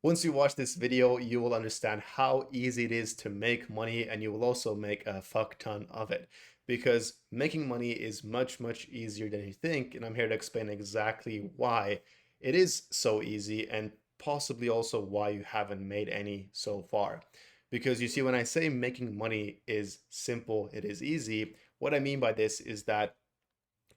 Once you watch this video, you will understand how easy it is to make money, and you will also make a fuck ton of it because making money is much, much easier than you think. And I'm here to explain exactly why it is so easy and possibly also why you haven't made any so far. Because you see, when I say making money is simple, it is easy, what I mean by this is that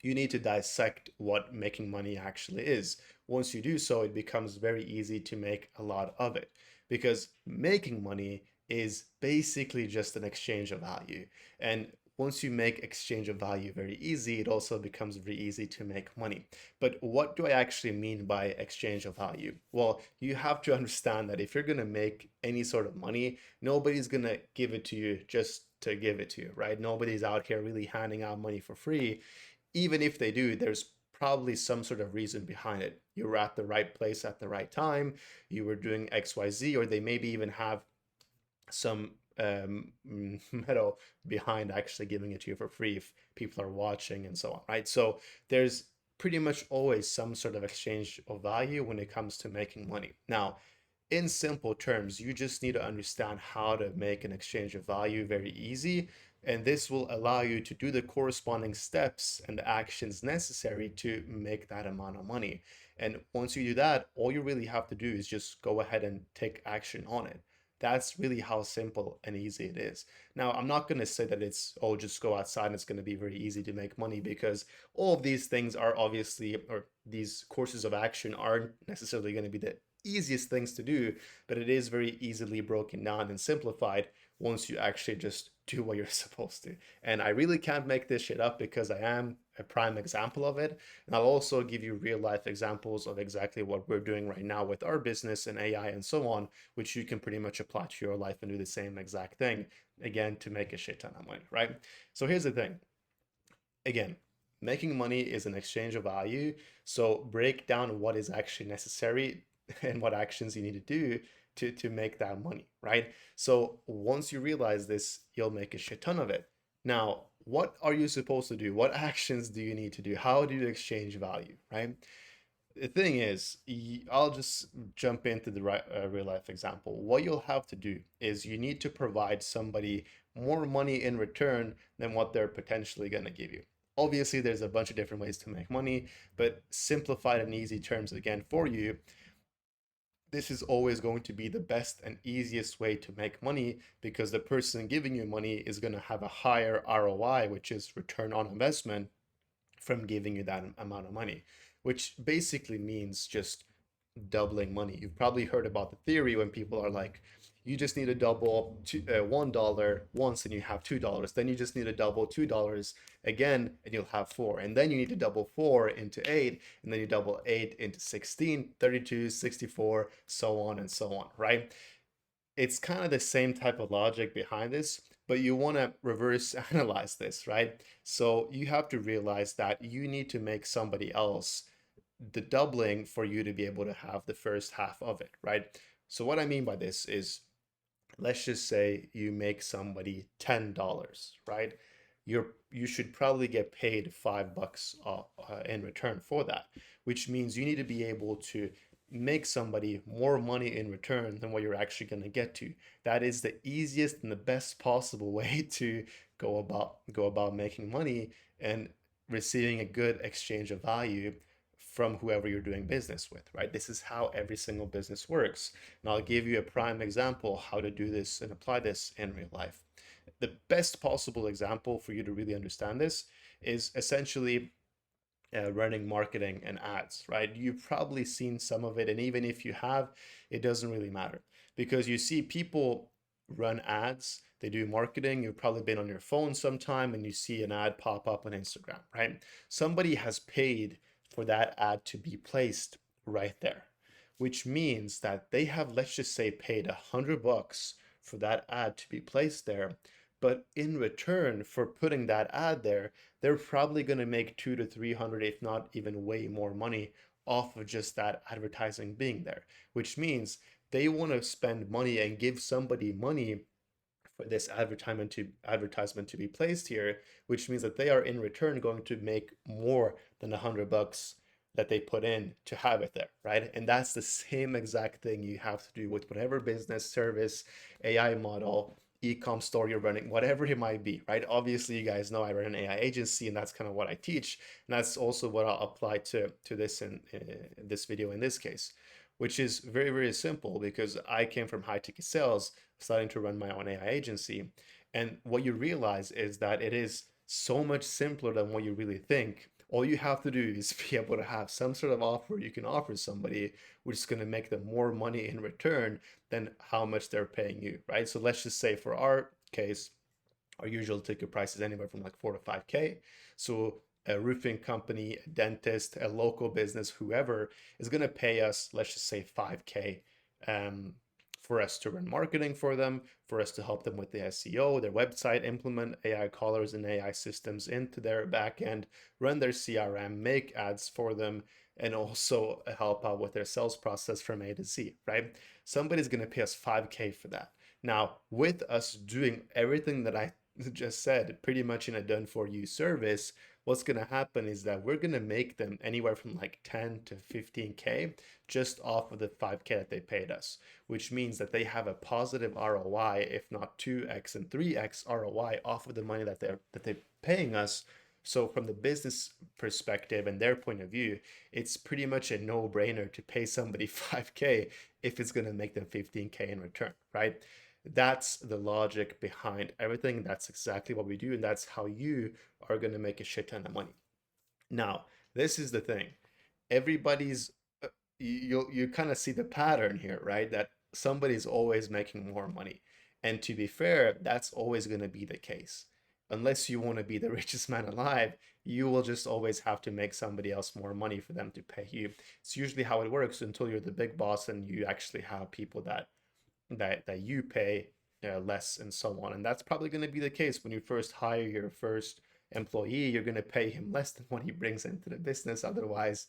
you need to dissect what making money actually is. Once you do so, it becomes very easy to make a lot of it because making money is basically just an exchange of value. And once you make exchange of value very easy, it also becomes very easy to make money. But what do I actually mean by exchange of value? Well, you have to understand that if you're going to make any sort of money, nobody's going to give it to you just to give it to you, right? Nobody's out here really handing out money for free. Even if they do, there's probably some sort of reason behind it. You were at the right place at the right time, you were doing XYZ, or they maybe even have some metal behind actually giving it to you for free if people are watching and so on, right? So there's pretty much always some sort of exchange of value when it comes to making money. Now, in simple terms, you just need to understand how to make an exchange of value very easy. And this will allow you to do the corresponding steps and the actions necessary to make that amount of money. And once you do that, all you really have to do is just go ahead and take action on it. That's really how simple and easy it is. Now, I'm not going to say that it's, oh, just go outside and it's going to be very easy to make money because all of these things are obviously, or these courses of action aren't necessarily going to be the easiest things to do, but it is very easily broken down and simplified once you actually just do what you're supposed to. And I really can't make this shit up because I am a prime example of it. And I'll also give you real life examples of exactly what we're doing right now with our business and AI and so on, which you can pretty much apply to your life and do the same exact thing again to make a shit ton of money, right? So here's the thing. Again, making money is an exchange of value. So break down what is actually necessary and what actions you need to do to make that money, right? So once you realize this, you'll make a shit ton of it. Now, what are you supposed to do? What actions do you need to do? How do you exchange value, right? The thing is, I'll just jump into the real life example. What you'll have to do is you need to provide somebody more money in return than what they're potentially going to give you. Obviously, there's a bunch of different ways to make money, but simplified and easy terms again for you, this is always going to be the best and easiest way to make money because the person giving you money is going to have a higher ROI, which is return on investment, from giving you that amount of money, which basically means just doubling money. You've probably heard about the theory when people are like, you just need to double $1 once and you have $2. Then you just need to double $2 again and you'll have four. And then you need to double four into eight, and then you double eight into 16, 32, 64, so on and so on, right? It's kind of the same type of logic behind this, but you want to reverse analyze this, right? So you have to realize that you need to make somebody else the doubling for you to be able to have the first half of it, right? So what I mean by this is, let's just say you make somebody $10, right? You should probably get paid $5 in return for that, which means you need to be able to make somebody more money in return than what you're actually going to get to. That is the easiest and the best possible way to go about making money and receiving a good exchange of value from whoever you're doing business with, right? This is how every single business works. And I'll give you a prime example how to do this and apply this in real life. The best possible example for you to really understand this is essentially running marketing and ads, right? You've probably seen some of it, and even if you have, it doesn't really matter because you see people run ads, they do marketing. You've probably been on your phone sometime and you see an ad pop up on Instagram, right? Somebody has paid for that ad to be placed right there, which means that they have, let's just say, paid $100 for that ad to be placed there. But in return for putting that ad there, they're probably going to make 200 to 300, if not even way more money off of just that advertising being there, which means they want to spend money and give somebody money for this advertisement to be placed here, which means that they are in return going to make more than $100 that they put in to have it there, right? And that's the same exact thing you have to do with whatever business, service, AI model, e-com store you're running, whatever it might be, right? Obviously, you guys know I run an AI agency, and that's kind of what I teach, and that's also what I'll apply to this in this video in this case, which is very, very simple because I came from high ticket sales, starting to run my own AI agency, and what you realize is that it is so much simpler than what you really think. All you have to do is be able to have some sort of offer you can offer somebody, which is going to make them more money in return than how much they're paying you, right? So let's just say for our case, our usual ticket price is anywhere from like 4 to 5K. So a roofing company, a dentist, a local business, whoever is going to pay us, let's just say 5K, um, for us to run marketing for them, for us to help them with the SEO, their website, implement AI callers and AI systems into their backend, run their CRM, make ads for them, and also help out with their sales process from A to Z, right? Somebody's going to pay us 5K for that. Now, with us doing everything that I just said, pretty much in a done for you service, what's going to happen is that we're going to make them anywhere from like 10 to 15K just off of the 5K that they paid us, which means that they have a positive ROI, if not 2x and 3x ROI off of the money that they're paying us. So from the business perspective and their point of view, it's pretty much a no-brainer to pay somebody 5K if it's going to make them 15K in return, right? That's the logic behind everything. That's exactly what we do, and that's how you are going to make a shit ton of money. Now, this is the thing. Everybody's you kind of see the pattern here, right? That somebody's always making more money. And to be fair, that's always going to be the case. Unless you want to be the richest man alive, you will just always have to make somebody else more money for them to pay you. It's usually how it works until you're the big boss and you actually have people that you pay less and so on. And that's probably going to be the case when you first hire your first employee. You're going to pay him less than what he brings into the business. Otherwise,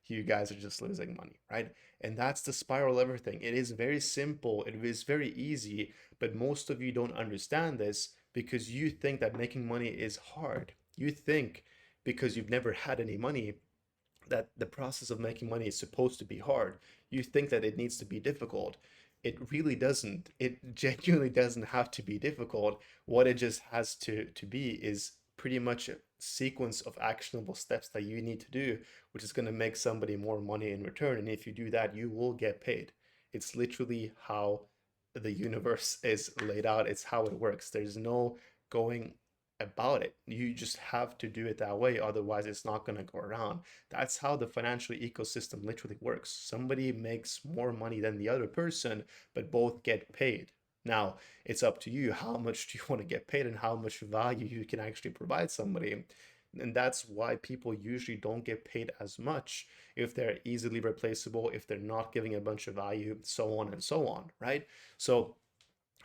you guys are just losing money, right? And that's the spiral everything. It is very simple. It is very easy, but most of you don't understand this because you think that making money is hard. You think because you've never had any money that the process of making money is supposed to be hard. You think that it needs to be difficult. It really doesn't. It genuinely doesn't have to be difficult. What it just has to be is pretty much a sequence of actionable steps that you need to do, which is going to make somebody more money in return. And if you do that, you will get paid. It's literally how the universe is laid out. It's how it works. There's no going about it. You just have to do it that way. Otherwise, it's not going to go around. That's how the financial ecosystem literally works. Somebody makes more money than the other person, but both get paid. Now, it's up to you. How much do you want to get paid and how much value you can actually provide somebody? And that's why people usually don't get paid as much if they're easily replaceable, if they're not giving a bunch of value, so on and so on, right? So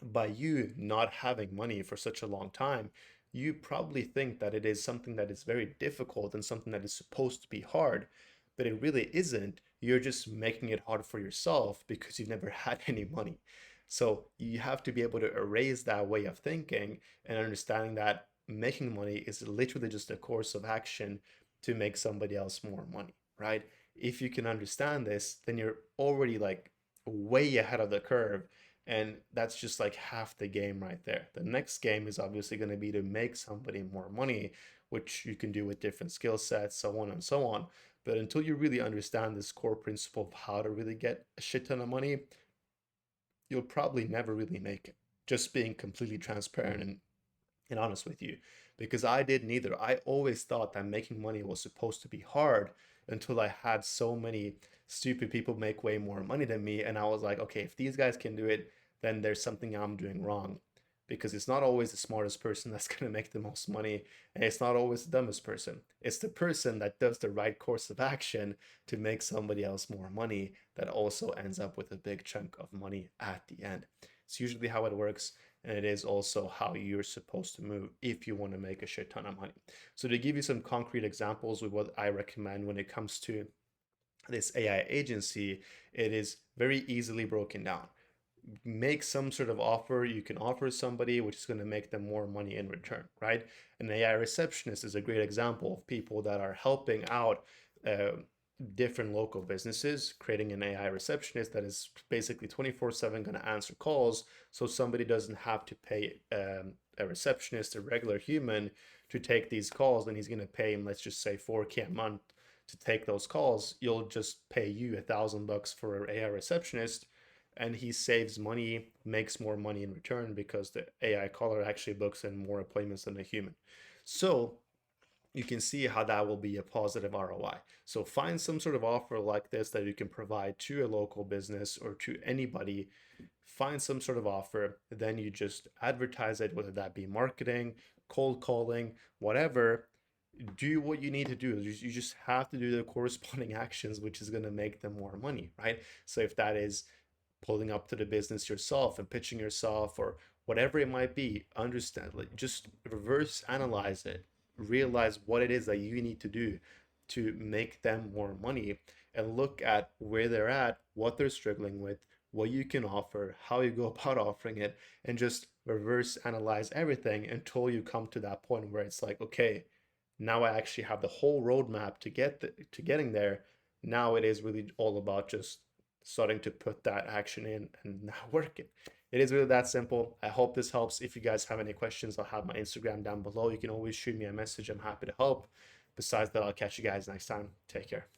by you not having money for such a long time, you probably think that it is something that is very difficult and something that is supposed to be hard, but it really isn't. You're just making it hard for yourself because you've never had any money. So you have to be able to erase that way of thinking and understanding that making money is literally just a course of action to make somebody else more money, right? If you can understand this, then you're already like way ahead of the curve, and that's just like half the game right there. The next game is obviously going to be to make somebody more money, which you can do with different skill sets, so on and so on. But until you really understand this core principle of how to really get a shit ton of money, you'll probably never really make it. Just being completely transparent and honest with you, because I did neither. I always thought that making money was supposed to be hard until I had so many stupid people make way more money than me. And I was like, okay, if these guys can do it, then there's something I'm doing wrong. Because it's not always the smartest person that's going to make the most money, and it's not always the dumbest person. It's the person that does the right course of action to make somebody else more money that also ends up with a big chunk of money at the end. It's usually how it works, and it is also how you're supposed to move if you want to make a shit ton of money. So to give you some concrete examples with what I recommend when it comes to this AI agency, it is very easily broken down. Make some sort of offer you can offer somebody which is going to make them more money in return, right? An AI receptionist is a great example of people that are helping out uh, different local businesses, creating an AI receptionist that is basically 24/7 going to answer calls. So somebody doesn't have to pay a receptionist, a regular human, to take these calls. And he's going to pay him, let's just say 4K a month to take those calls. You'll just pay you $1,000 for an AI receptionist. And he saves money, makes more money in return because the AI caller actually books in more appointments than a human. So you can see how that will be a positive ROI. So find some sort of offer like this that you can provide to a local business or to anybody. Find some sort of offer, then you just advertise it, whether that be marketing, cold calling, whatever. Do what you need to do. You just have to do the corresponding actions, which is going to make them more money, right? So if that is pulling up to the business yourself and pitching yourself or whatever it might be, understand, like just reverse analyze it, realize what it is that you need to do to make them more money, and look at where they're at, what they're struggling with, what you can offer, how you go about offering it, and just reverse analyze everything until you come to that point where it's like, okay, now I actually have the whole roadmap to to getting there. Now it is really all about just starting to put that action in and now working. It is really that simple. I hope this helps. If you guys have any questions, I'll have my Instagram down below. You can always shoot me a message. I'm happy to help. Besides that, I'll catch you guys next time. Take care.